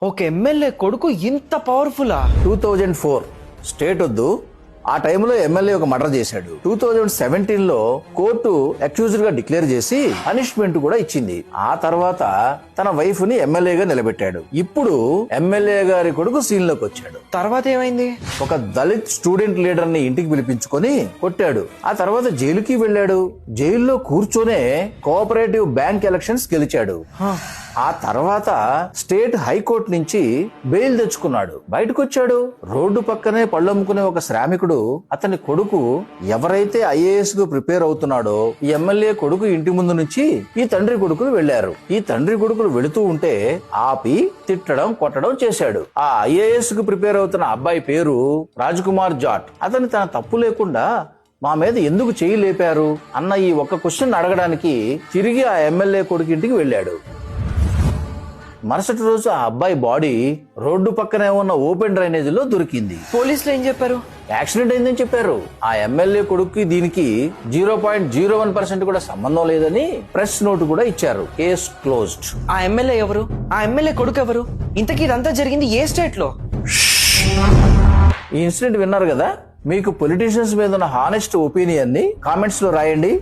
ఒక ఎమ్మెల్యే కొడుకు ఇంత పవర్ఫుల్లా? 2004 స్టేట్ వద్దు, ఆ టైంలో ఎమ్మెల్యే ఒక మర్డర్ చేశాడు. 2017లో కోర్టు అక్యూజ్డ్ గా డిక్లేర్ చేసి పనిష్మెంట్ కూడా ఇచ్చింది. ఆ తర్వాత తన వైఫ్ ని ఎమ్మెల్యేగా నిలబెట్టాడు. ఇప్పుడు ఎమ్మెల్యే గారి కొడుకు సీన్ లోకి వచ్చాడు. తర్వాత ఏమైంది? ఒక దళిత్ స్టూడెంట్ లీడర్ ని ఇంటికి పిలిపించుకొని కొట్టాడు. ఆ తర్వాత జైలుకి వెళ్ళాడు. జైల్లో కూర్చొనే కోఆపరేటివ్ బ్యాంక్ ఎలక్షన్స్ గెలిచాడు. ఆ తర్వాత స్టేట్ హైకోర్టు నుంచి బెయిల్ తెచ్చుకున్నాడు. బయటకు వచ్చాడు. రోడ్డు పక్కనే పళ్ళమ్ముకునే ఒక శ్రామికుడు అతని కొడుకు ఎవరైతే ఐఏఎస్ కు ప్రిపేర్ అవుతున్నాడో ఈ ఎమ్మెల్యే కొడుకు ఇంటి ముందు నుంచి ఈ తండ్రి కొడుకులు వెళ్లారు. ఈ తండ్రి కొడుకులు వెళుతూ ఉంటే ఆపి తిట్టడం కొట్టడం చేశాడు. ఆ ఐఏఎస్ కు ప్రిపేర్ అవుతున్న అబ్బాయి పేరు రాజ్కుమార్ జాట్. అతను తన తప్పు లేకుండా మా మీద ఎందుకు చేయి లేపారు అన్న ఈ ఒక్క క్వశ్చన్ అడగడానికి తిరిగి ఆ ఎమ్మెల్యే కొడుకు ఇంటికి వెళ్ళాడు. మరుసటి రోజు ఆ అబ్బాయి బాడీ రోడ్డు పక్కనే ఉన్న ఓపెన్ డ్రైనేజ్ లో దొరికింది. పోలీసులు ఏం చెప్పారు? యాక్సిడెంట్ అయిందని చెప్పారు. ఆ ఎమ్మెల్యే కొడుకు దీనికి 0.01% కూడా సంబంధం లేదని ప్రెస్ నోట్ కూడా ఇచ్చారు. Case closed. ఆ ఎమ్మెల్యే ఎవరు? ఆ ఎమ్మెల్యే కొడుకు ఎవరు? ఇంతకీ ఇదంతా జరిగింది ఏ స్టేట్ లో? ఈ ఇన్సిడెంట్ విన్నారు కదా. మీకు పొలిటీషియన్స్ మీద ఉన్న హానెస్ట్ ఒపీనియన్ ని కామెంట్స్ లో రాయండి.